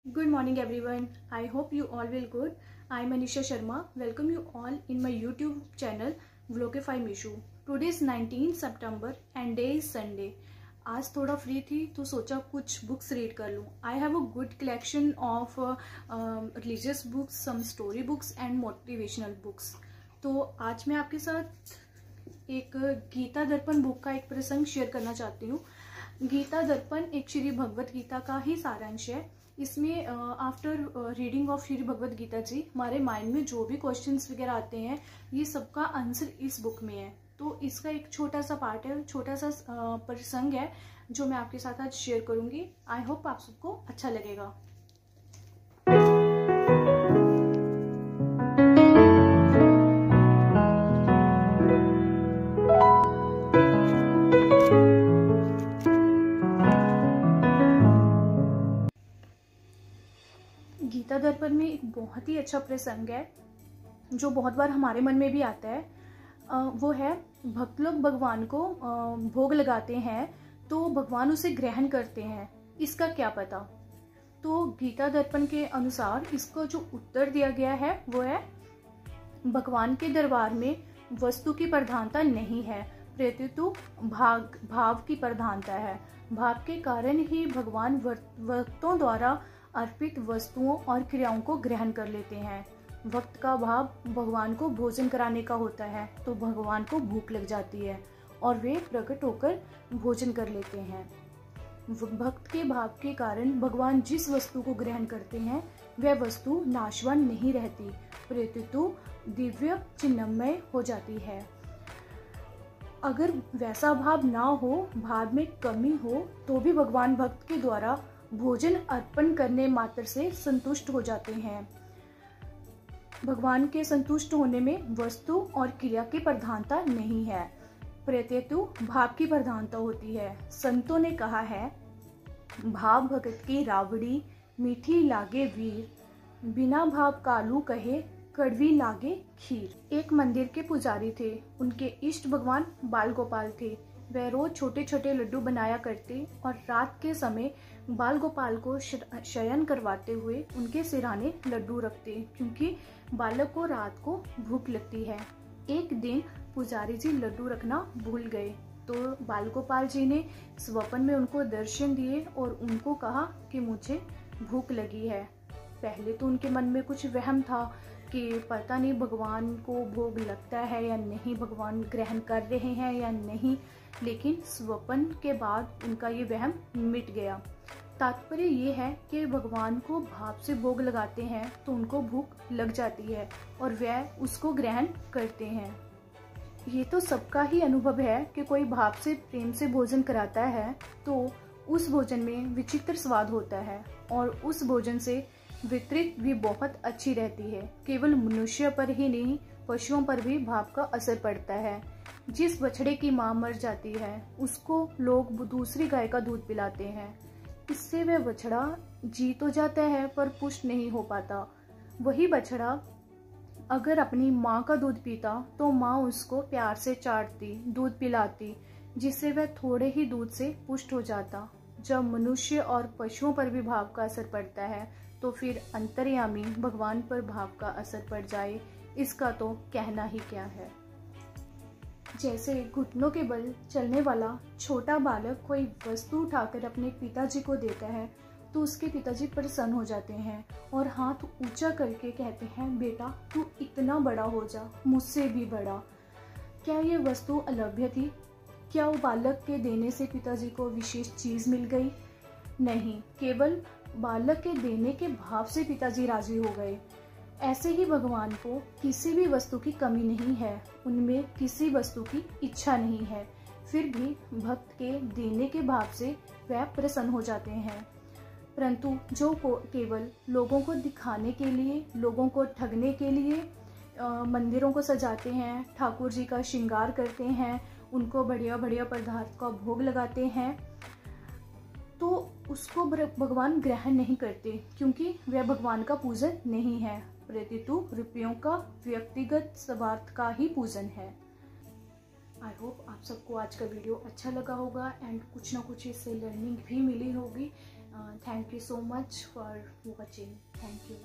Good morning everyone. I hope you all will good. I am Anisha Sharma. Welcome you all in my YouTube channel Vlogify Mishu. Today is 19 September and day is Sunday. आज थोड़ा free थी तो सोचा कुछ books read कर लूँ. I have a good collection of religious books, some story books and motivational books. तो आज मैं आपके साथ एक गीता दर्पण बुक का एक प्रसंग शेयर करना चाहती हूँ. गीता दर्पण एक श्री भगवत गीता का ही सारांश है. इसमें after reading of Shri Bhagavad Gita जी हमारे माइंड में जो भी क्वेश्चंस वगैरह आते हैं ये सबका आंसर इस बुक में है. तो इसका एक छोटा सा पार्ट है, छोटा सा प्रसंग है जो मैं आपके साथ आज शेयर करूंगी. आई होप आप सबको अच्छा लगेगा. गीता दर्पण में एक बहुत ही अच्छा प्रसंग है जो बहुत बार हमारे मन में भी आता है. वो है भक्त लोग भगवान को भोग लगाते हैं तो भगवान उसे ग्रहण करते हैं, इसका क्या पता. तो गीता दर्पण के अनुसार इसको जो उत्तर दिया गया है वो है भगवान के दरबार में वस्तु की प्रधानता नहीं है, प्रत्युत भाव की प्रधानता है. भाव के कारण ही भगवान भक्तों द्वारा अर्पित वस्तुओं और क्रियाओं को ग्रहण कर लेते हैं. वक्त का भाव भगवान को भोजन कराने का होता है तो भगवान को भूख लग जाती है और वे प्रकट होकर भोजन कर लेते हैं. भक्त के भाव के कारण भगवान जिस वस्तु को ग्रहण करते हैं वह वस्तु नाशवान नहीं रहती, प्रत्युत दिव्य चिन्मय हो जाती है. अगर वैसा भाव ना हो, भाव में कमी हो, तो भी भगवान भक्त के द्वारा भोजन अर्पण करने मात्र से संतुष्ट हो जाते हैं. भगवान के संतुष्ट होने में वस्तु और क्रिया की प्रधानता नहीं है, प्रत्युत भाव की प्रधानता होती है. संतों ने कहा है, भाव भगत की रावड़ी मीठी लागे वीर, बिना भाव कालू कहे कड़वी लागे खीर. एक मंदिर के पुजारी थे. उनके इष्ट भगवान बाल गोपाल थे. वह रोज छोटे छोटे लड्डू बनाया करते और रात के समय बाल गोपाल को शयन करवाते हुए उनके सिरहाने लड्डू रखते, क्योंकि बालक को रात को भूख लगती है. एक दिन पुजारी जी लड्डू रखना भूल गए तो बाल गोपाल जी ने स्वप्न में उनको दर्शन दिए और उनको कहा कि मुझे भूख लगी है. पहले तो उनके मन में कुछ वहम था कि पता नहीं भगवान को भोग लगता है या नहीं, भगवान ग्रहण कर रहे हैं या नहीं, लेकिन स्वप्न के बाद उनका ये वहम मिट गया. तात्पर्य ये है कि भगवान को भाव से भोग लगाते हैं तो उनको भूख लग जाती है और वह उसको ग्रहण करते हैं. ये तो सबका ही अनुभव है कि कोई भाव से प्रेम से भोजन कराता है तो उस भोजन में विचित्र स्वाद होता है और उस भोजन से वितरित भी बहुत अच्छी रहती है. केवल मनुष्य पर ही नहीं, पशुओं पर भी भाव का असर पड़ता है. जिस बछड़े की मां मर जाती है उसको लोग दूसरी गाय का दूध पिलाते हैं. इससे वह बछड़ा जी तो जाता है पर पुष्ट नहीं हो पाता. वही बछड़ा अगर अपनी माँ का दूध पीता तो माँ उसको प्यार से चाटती, दूध पिलाती, जिससे वह थोड़े ही दूध से पुष्ट हो जाता. जब मनुष्य और पशुओं पर भी भाव का असर पड़ता है तो फिर अंतर्यामी भगवान पर भाव का असर पड़ जाए, इसका तो कहना ही क्या है. जैसे घुटनों के बल चलने वाला छोटा बालक कोई वस्तु उठाकर अपने पिताजी को देता है तो उसके पिताजी प्रसन्न हो जाते हैं और हाथ ऊंचा करके कहते हैं, बेटा तू इतना बड़ा हो जा, मुझसे भी बड़ा. क्या ये वस्तु अलभ्य थी? क्या वो बालक के देने से पिताजी को विशेष चीज मिल गई? नहीं, केवल बालक के देने के भाव से पिताजी राजी हो गए. ऐसे ही भगवान को किसी भी वस्तु की कमी नहीं है, उनमें किसी वस्तु की इच्छा नहीं है, फिर भी भक्त के देने के भाव से वह प्रसन्न हो जाते हैं. परंतु जो केवल लोगों को दिखाने के लिए, लोगों को ठगने के लिए मंदिरों को सजाते हैं, ठाकुर जी का श्रृंगार करते हैं, उनको बढ़िया बढ़िया पदार्थ का भोग लगाते हैं, तो उसको भगवान ग्रहण नहीं करते, क्योंकि वह भगवान का पूजन नहीं है, प्रत्युत रुपयों का व्यक्तिगत स्वार्थ का ही पूजन है. आई होप आप सबको आज का वीडियो अच्छा लगा होगा एंड कुछ ना कुछ इससे लर्निंग भी मिली होगी. Thank you so much for watching. Thank you.